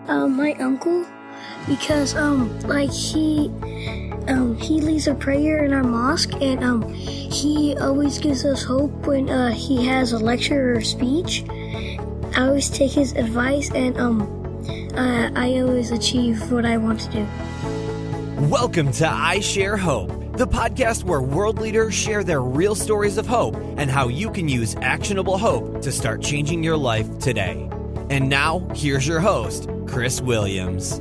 My uncle, because he leads a prayer in our mosque, and he always gives us hope when he has a lecture or speech. I always take his advice, and I always achieve what I want to do. Welcome to I Share Hope, the podcast where world leaders share their real stories of hope and how you can use actionable hope to start changing your life today. And now, here's your host, Chris Williams.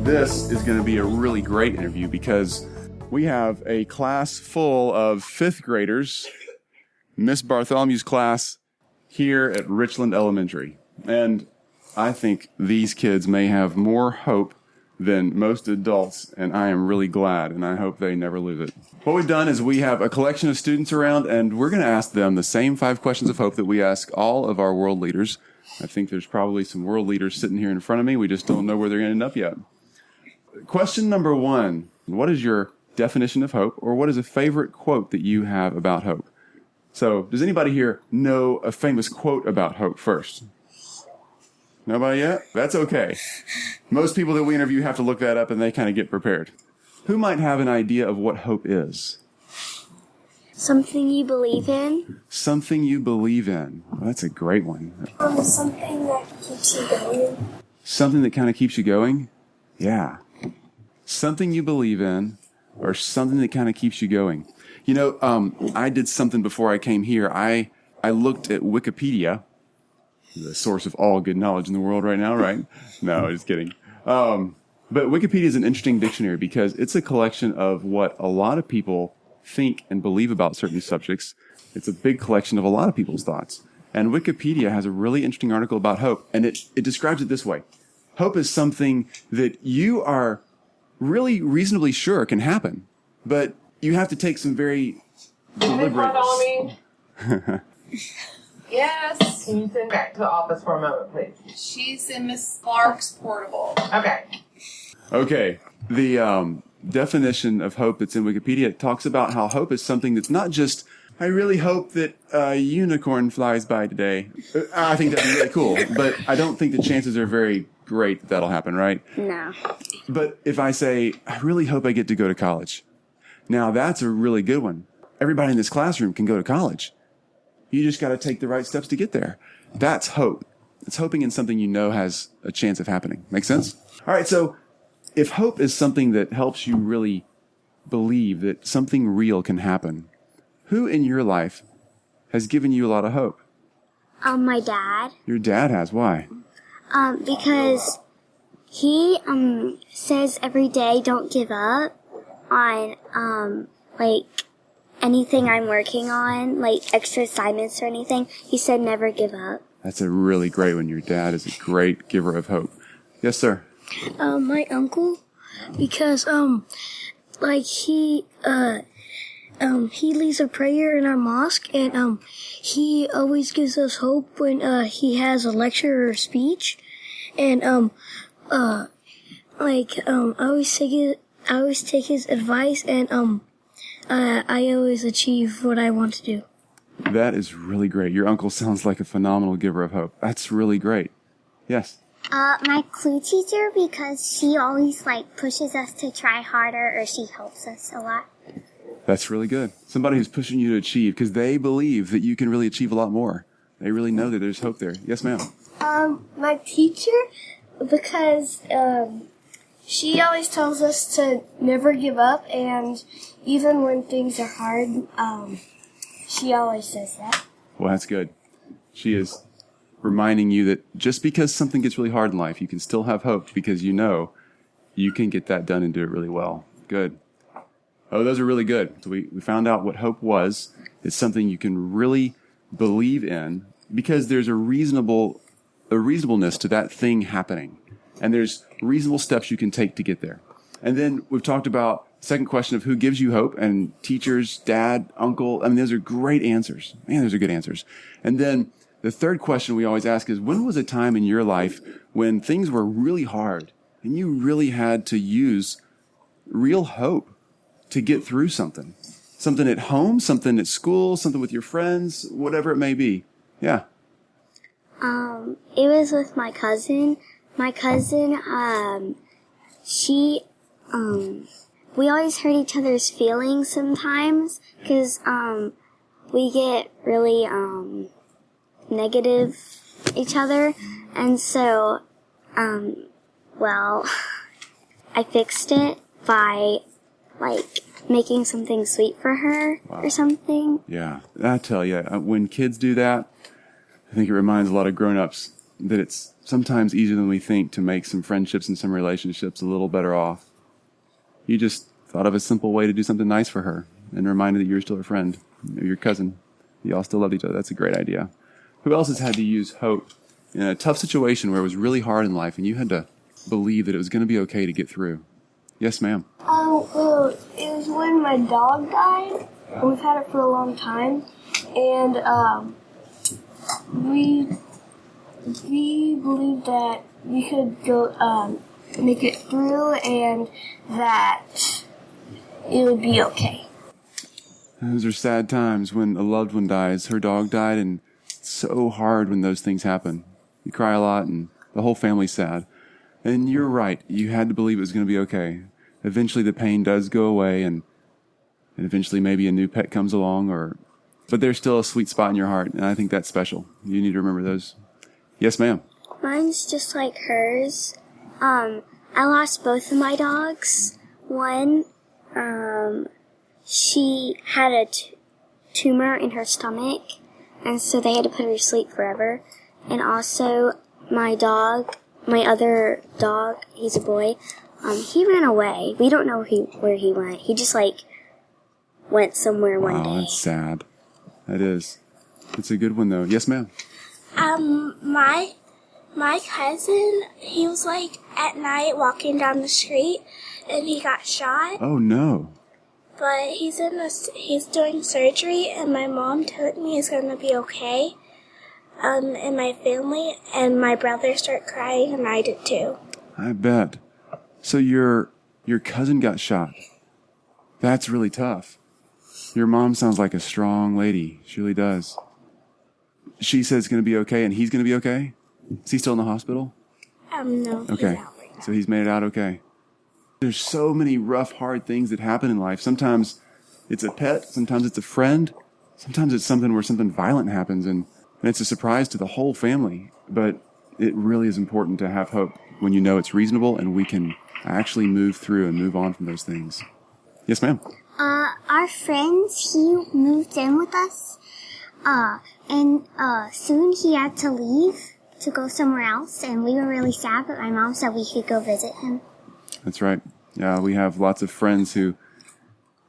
This is going to be a really great interview because we have a class full of fifth graders, Ms Bartholomew's class here at Richland Elementary. And I think these kids may have more hope than most adults, and I am really glad, and I hope they never lose it. What we've done is we have a collection of students around, and we're going to ask them the same 5 questions of hope that we ask all of our world leaders. I think there's probably some world leaders sitting here in front of me. We just don't know where they're going to end up yet. Question number 1. What is your definition of hope, or what is a favorite quote that you have about hope? So, does anybody here know a famous quote about hope first? Nobody yet? That's okay. Most people that we interview have to look that up and they kind of get prepared. Who might have an idea of what hope is? Something you believe in. Something you believe in. Well, that's a great one. Something that keeps you going. Something that kind of keeps you going? Yeah. Something you believe in, or something that kind of keeps you going. You know, I did something before I came here. I looked at Wikipedia, the source of all good knowledge in the world right now, right? No, just kidding. But Wikipedia is an interesting dictionary because it's a collection of what a lot of people think and believe about certain subjects. It's a big collection of a lot of people's thoughts. And Wikipedia has a really interesting article about hope, and it describes it this way. Hope is something that you are really reasonably sure can happen, but you have to take some very deliberate... Yes. Can you send back to the office for a moment, please? She's in Miss Clark's portable. Okay. Okay. The definition of hope that's in Wikipedia talks about how hope is something that's not just, I really hope that a unicorn flies by today. I think that'd be really cool, but I don't think the chances are very great that that'll happen, right? No. But if I say, I really hope I get to go to college. Now, that's a really good one. Everybody in this classroom can go to college. You just got to take the right steps to get there. That's hope. It's hoping in something you know has a chance of happening. Make sense? All right, so if hope is something that helps you really believe that something real can happen, who in your life has given you a lot of hope? My dad. Your dad has. Why? Because he says every day, don't give up on anything I'm working on, like extra assignments or anything. He said never give up. That's a really great one. Your dad is a great giver of hope. Yes, sir. My uncle, because he leads a prayer in our mosque, and he always gives us hope when he has a lecture or speech, and I always take his advice, and I always achieve what I want to do. That is really great. Your uncle sounds like a phenomenal giver of hope. That's really great. Yes. My clue teacher, because she always pushes us to try harder, or she helps us a lot. That's really good. Somebody who's pushing you to achieve because they believe that you can really achieve a lot more. They really know that there's hope there. Yes, ma'am. My teacher, because she always tells us to never give up, and even when things are hard, she always says that. Well, that's good. She is reminding you that just because something gets really hard in life, you can still have hope because you know you can get that done and do it really well. Good. Oh, those are really good. So we found out what hope was. It's something you can really believe in because there's a reasonableness to that thing happening. And there's reasonable steps you can take to get there. And then we've talked about the second question of who gives you hope, and teachers, dad, uncle. I mean, those are great answers. Man, those are good answers. And then the third question we always ask is, when was a time in your life when things were really hard and you really had to use real hope to get through something? Something at home, something at school, something with your friends, whatever it may be. Yeah. It was with my cousin. My cousin, we always hurt each other's feelings sometimes, because, we get really, negative each other, and so, well, I fixed it by, like, making something sweet for her or something. Yeah, I tell you, when kids do that, I think it reminds a lot of grown-ups that it's sometimes easier than we think to make some friendships and some relationships a little better off. You just thought of a simple way to do something nice for her and reminded that you're still her friend, or your cousin. You all still loved each other. That's a great idea. Who else has had to use hope in a tough situation where it was really hard in life and you had to believe that it was going to be okay to get through? Yes, ma'am. Well, it was when my dog died. We've had it for a long time, and we believed that we could go make it through, and that it would be okay. Those are sad times when a loved one dies. Her dog died, and it's so hard when those things happen. You cry a lot, and the whole family's sad. And you're right. You had to believe it was going to be okay. Eventually the pain does go away, and eventually maybe a new pet comes along, but there's still a sweet spot in your heart, and I think that's special. You need to remember those. Yes, ma'am. Mine's just like hers. I lost both of my dogs. One, she had a tumor in her stomach, and so they had to put her to sleep forever. And also, my other dog, he's a boy, he ran away. We don't know where he went. He just, went somewhere one day. Oh, that's sad. That is. It's a good one, though. Yes, ma'am. My cousin, he was, at night walking down the street, and he got shot. Oh, no. But he's doing surgery, and my mom told me he's going to be okay. And my family and my brother started crying, and I did too. I bet. So your cousin got shot. That's really tough. Your mom sounds like a strong lady. She really does. She says it's going to be okay, and he's going to be okay? Is he still in the hospital? No. Okay. He's out right now. So he's made it out okay. There's so many rough, hard things that happen in life. Sometimes it's a pet. Sometimes it's a friend. Sometimes it's something where something violent happens, and it's a surprise to the whole family. But it really is important to have hope when you know it's reasonable and we can actually move through and move on from those things. Yes, ma'am. Our friends, he moved in with us, and soon he had to leave to go somewhere else, and we were really sad, but my mom said we could go visit him. That's right. Yeah, we have lots of friends who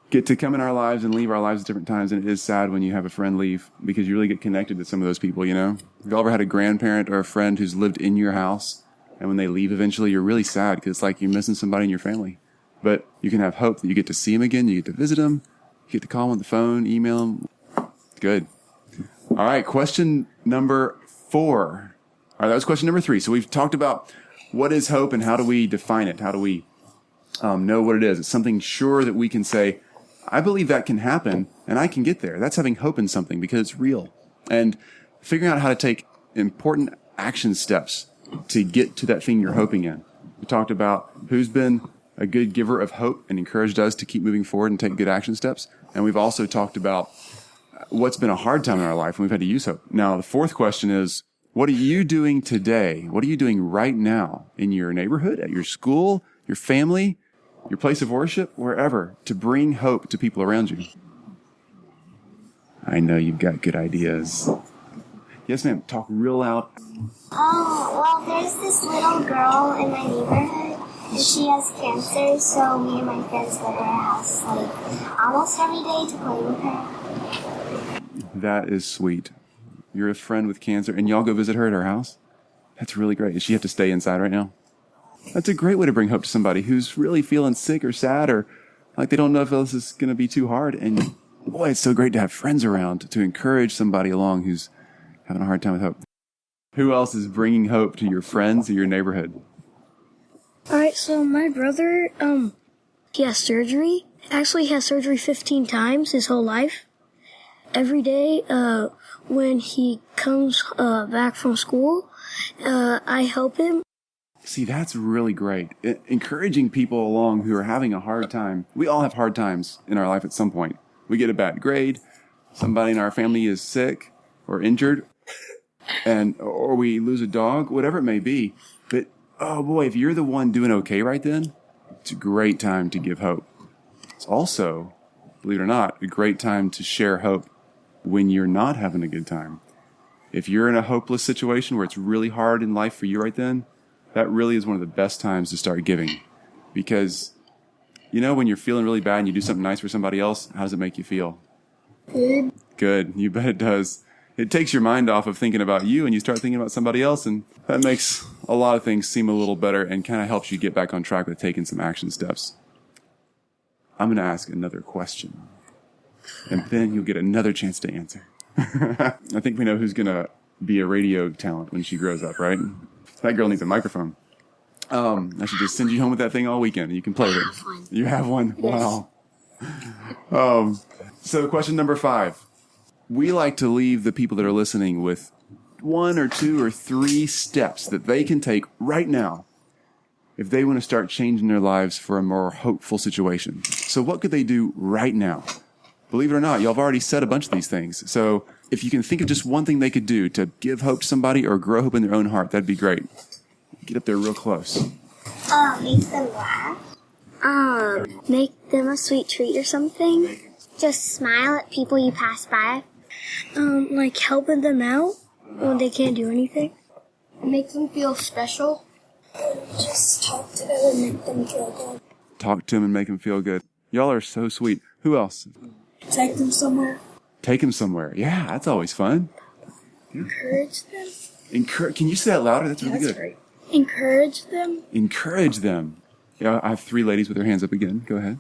get to come in our lives and leave our lives at different times, and it is sad when you have a friend leave because you really get connected to some of those people, you know? Have you ever had a grandparent or a friend who's lived in your house, and when they leave eventually, you're really sad because it's like you're missing somebody in your family. But you can have hope that you get to see them again, you get to visit them, you get to call them on the phone, email them. Good. All right, question number 4. All right, that was question number 3. So we've talked about what is hope and how do we define it? How do we know what it is? It's something sure that we can say, I believe that can happen and I can get there. That's having hope in something because it's real. And figuring out how to take important action steps to get to that thing you're hoping in. We talked about who's been a good giver of hope and encouraged us to keep moving forward and take good action steps. And we've also talked about what's been a hard time in our life and we've had to use hope. Now, the 4th question is, what are you doing today? What are you doing right now in your neighborhood, at your school, your family, your place of worship, wherever, to bring hope to people around you? I know you've got good ideas. Yes, ma'am. Talk real loud. Well, there's this little girl in my neighborhood, and she has cancer, so me and my friends go to her house, almost every day to play with her. That is sweet. You're a friend with cancer, and y'all go visit her at her house? That's really great. Does she have to stay inside right now? That's a great way to bring hope to somebody who's really feeling sick or sad or like they don't know if this is going to be too hard. And boy, it's so great to have friends around to encourage somebody along who's having a hard time with hope. Who else is bringing hope to your friends or your neighborhood? All right, so my brother, he has surgery. Actually, he has surgery 15 times his whole life. Every day, when he comes back from school, I help him. See, that's really great. Encouraging people along who are having a hard time. We all have hard times in our life at some point. We get a bad grade, somebody in our family is sick or injured, or we lose a dog, whatever it may be. But, oh boy, if you're the one doing okay right then, it's a great time to give hope. It's also, believe it or not, a great time to share hope when you're not having a good time. If you're in a hopeless situation where it's really hard in life for you right then, that really is one of the best times to start giving. Because, when you're feeling really bad and you do something nice for somebody else, how does it make you feel? Good. Good. You bet it does. It takes your mind off of thinking about you and you start thinking about somebody else, and that makes a lot of things seem a little better and kind of helps you get back on track with taking some action steps. I'm going to ask another question, and then you'll get another chance to answer. I think we know who's going to be a radio talent when she grows up, right? That girl needs a microphone. I should just send you home with that thing all weekend and you can play with it. You have one? Yes. Wow. So question number 5. We like to leave the people that are listening with 1 or 2 or 3 steps that they can take right now if they want to start changing their lives for a more hopeful situation. So what could they do right now? Believe it or not, y'all have already said a bunch of these things. So if you can think of just one thing they could do to give hope to somebody or grow hope in their own heart, that'd be great. Get up there real close. Make them laugh. Make them a sweet treat or something. Just smile at people you pass by. Like helping them out when they can't do anything. Make them feel special. Just talk to them and make them feel good. Talk to them and make them feel good. Y'all are so sweet. Who else? Take them somewhere. Take them somewhere. Yeah, that's always fun. Encourage them. Can you say that louder? That's really good. Great. Encourage them. Encourage them. Yeah, I have 3 ladies with their hands up again. Go ahead.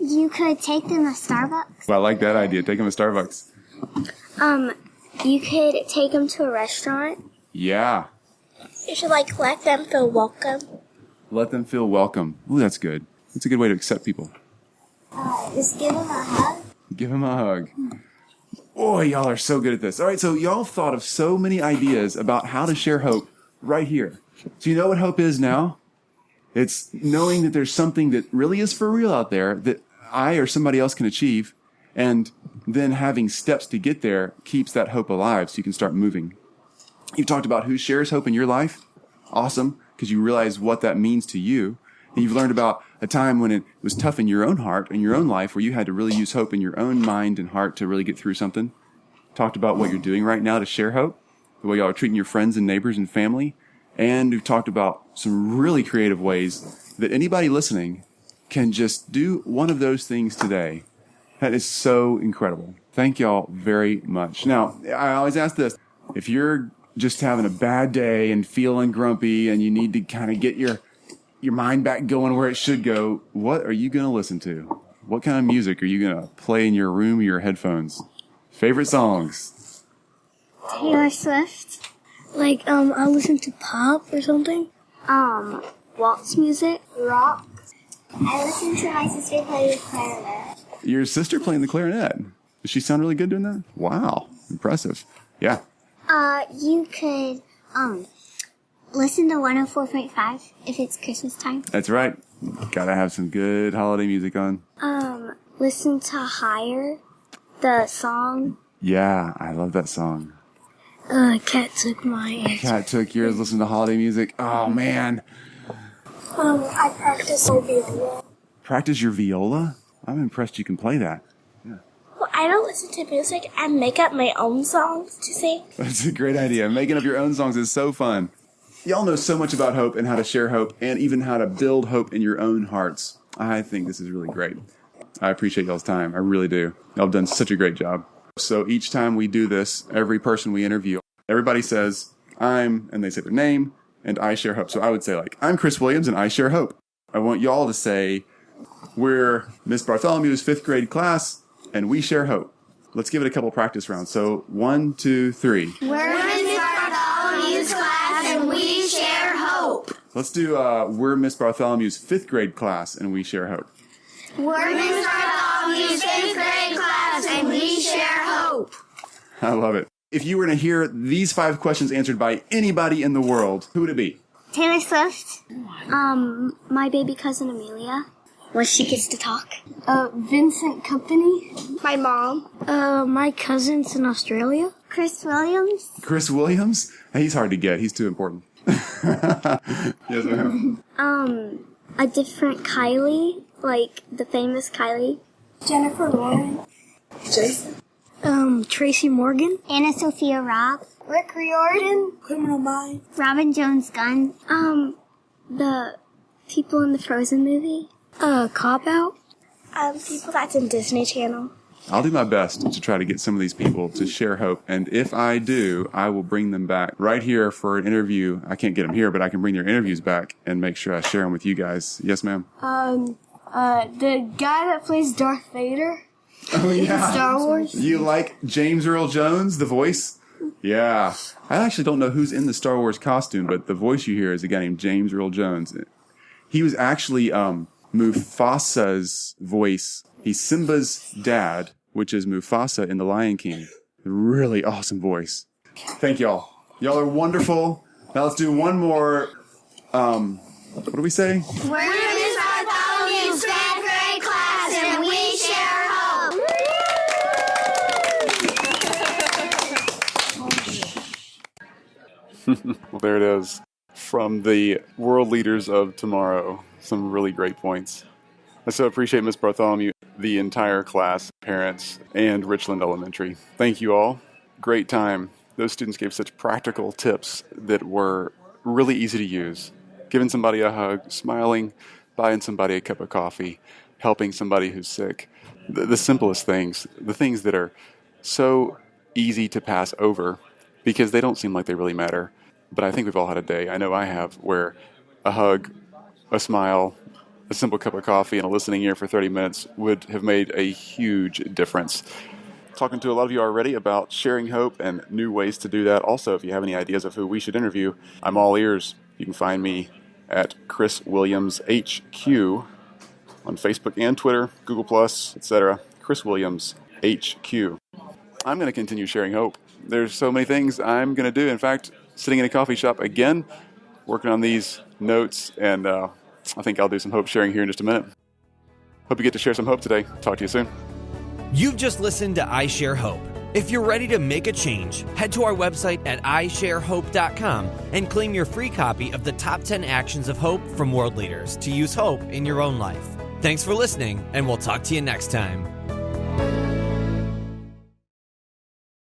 You could take them to Starbucks. Well, I like that idea. Take them to Starbucks. You could take them to a restaurant. Yeah. You should let them feel welcome. Let them feel welcome. Ooh, that's good. That's a good way to accept people. Just give them a hug. Give them a hug. Boy, y'all are so good at this. All right, so y'all thought of so many ideas about how to share hope right here. So you know what hope is now? It's knowing that there's something that really is for real out there that I or somebody else can achieve, and then having steps to get there keeps that hope alive so you can start moving. You've talked about who shares hope in your life. Awesome, because you realize what that means to you. And you've learned about a time when it was tough in your own heart, in your own life, where you had to really use hope in your own mind and heart to really get through something. Talked about what you're doing right now to share hope, the way y'all are treating your friends and neighbors and family. And we've talked about some really creative ways that anybody listening can just do one of those things today. That is so incredible. Thank y'all very much. Now, I always ask this. If you're just having a bad day and feeling grumpy and you need to kind of get your mind back going where it should go, what are you going to listen to? What kind of music are you going to play in your room or your headphones? Favorite songs? Taylor Swift. I listen to pop or something. Waltz music. Rock. I listen to my sister play the clarinet. Your sister playing the clarinet. Does she sound really good doing that? Wow. Impressive. Yeah. You could, listen to 104.5 if it's Christmas time. That's right. Gotta have some good holiday music on. Listen to Higher, the song. Yeah, I love that song. Cat took my answer. Cat took yours, listen to holiday music. Oh, man. I practice my viola. Practice your viola? I'm impressed you can play that. Well, I don't listen to music. I make up my own songs to sing. That's a great idea. Making up your own songs is so fun. Y'all know so much about hope and how to share hope and even how to build hope in your own hearts. I think this is really great. I appreciate y'all's time. I really do. Y'all have done such a great job. So each time we do this, every person we interview, everybody says, and they say their name, and I share hope. So I would say I'm Chris Williams and I share hope. I want y'all to say, we're Ms Bartholomew's 5th grade class and we share hope. Let's give it a couple practice rounds. So 1, 2, 3. We're Ms Bartholomew's class and we share hope. Let's do, we're Ms Bartholomew's 5th grade class and we share hope. We're Ms Bartholomew's 5th grade class and we share hope. I love it. If you were to hear these 5 questions answered by anybody in the world, who would it be? Taylor Swift. My baby cousin Amelia. When she gets to talk. Vincent Company. My mom. My cousin's in Australia. Chris Williams. Chris Williams? He's hard to get. He's too important. Yes, ma'am. A different Kylie, like the famous Kylie. Jennifer Lawrence. Jason. Tracy Morgan. Anna Sophia Robb. Rick Riordan. Criminal Minds. Robin Jones Gunn. The people in the Frozen movie. Cop Out. People that's in Disney Channel. I'll do my best to try to get some of these people to share hope. And if I do, I will bring them back right here for an interview. I can't get them here, but I can bring their interviews back and make sure I share them with you guys. Yes, ma'am? The guy that plays Darth Vader. Oh, yeah. Star Wars. You like James Earl Jones, the voice? Yeah. I actually don't know who's in the Star Wars costume, but the voice you hear is a guy named James Earl Jones. He was actually Mufasa's voice. He's Simba's dad, which is Mufasa in The Lion King. Really awesome voice. Thank y'all. Y'all are wonderful. Now let's do one more. What do we say? We're Ms Bartholomew's 5th grade class, and we share hope. Well, there it is. From the world leaders of tomorrow. Some really great points. I so appreciate Ms. Bartholomew, the entire class, parents, and Richland Elementary. Thank you all. Great time. Those students gave such practical tips that were really easy to use. Giving somebody a hug, smiling, buying somebody a cup of coffee, helping somebody who's sick. The simplest things, the things that are so easy to pass over because they don't seem like they really matter. But I think we've all had a day, I know I have, where a hug, a smile, a simple cup of coffee, and a listening ear for 30 minutes would have made a huge difference. Talking to a lot of you already about sharing hope and new ways to do that. Also, if you have any ideas of who we should interview, I'm all ears. You can find me at Chris Williams HQ on Facebook and Twitter, Google+, etc. Chris Williams HQ. I'm going to continue sharing hope. There's so many things I'm going to do. In fact, sitting in a coffee shop again, working on these notes, and I think I'll do some hope sharing here in just a minute. Hope you get to share some hope today. Talk to you soon. You've just listened to I Share Hope. If you're ready to make a change, head to our website at isharehope.com and claim your free copy of the Top 10 Actions of Hope from World Leaders to use hope in your own life. Thanks for listening, and we'll talk to you next time.